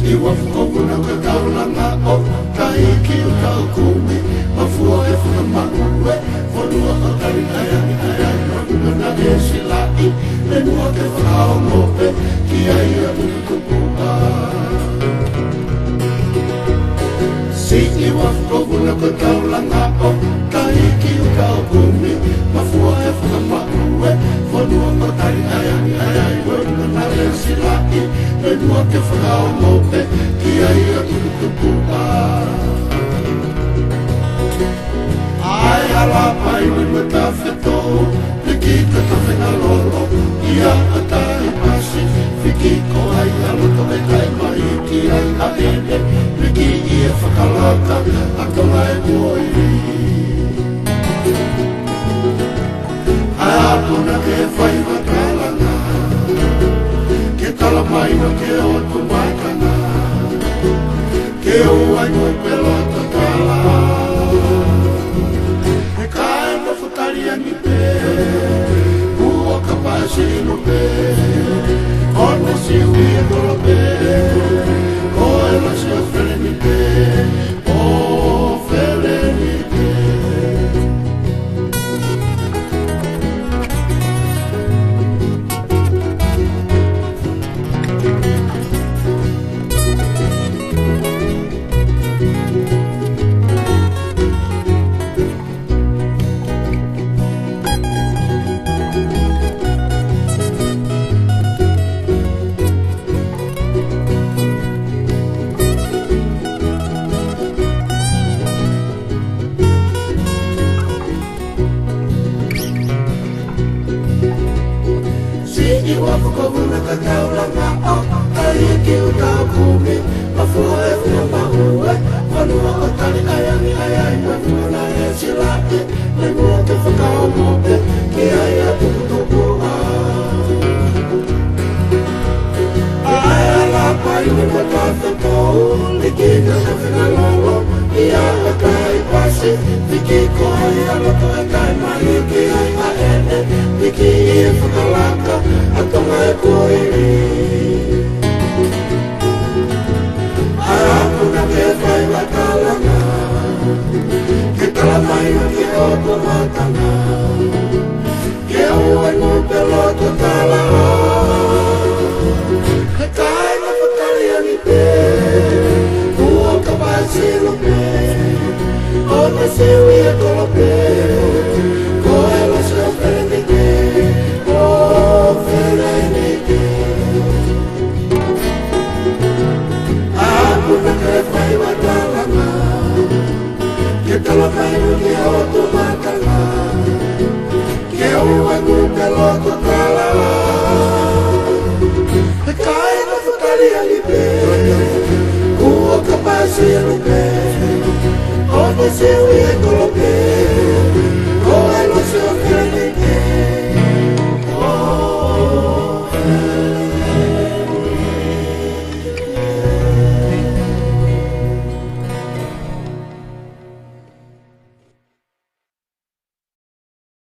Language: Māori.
Iwa fukona kakaula nga o Kaiki o kau kumi Mafua e funa maue Fonua kakari ayani ayani Wanguna na e silai Lenua ke whakao mope Kia ia tukukua Si iwa fukona kakaula nga o Kaiki o kau kumi Mafua e funa maue Fonua kakari ayani ayani Wanguna na e silai Lenua ke whakao mope Kia ia tukukua Ai ala pai wima ta wheto Liki ka ta whenga lolo Ia a tai pasi Whiki ko ai aloto e kai mai Ki ai a ene Liki ia whakalaka A konga e moiri Ai apuna ke whai wakalanga Ke tala mai no ke o tu maikanga Ke o ai mo pelota tala E kai mo futari ani pe Ua kapasi no pe Ono si ui e tolo pe Ko e la si o fele ni pe O fele ni pe Iwa fukona kakaula nga o Kaiki o kau kumi Mafua e funa maue Whanua o tali ayani ayai Whanua na e silai Lenua ke whakao mope Ki ai a tukukua Ai ala pai wima ta wheto Liki ka ta whenga lolo Ia a kai pasi Whiki ko ai aloto e kai mai Ki ai a ene Liki ia whakalaka A tonga e koiri Ai apuna ke whai wakalanga Ke tala mai o ke o kumatanga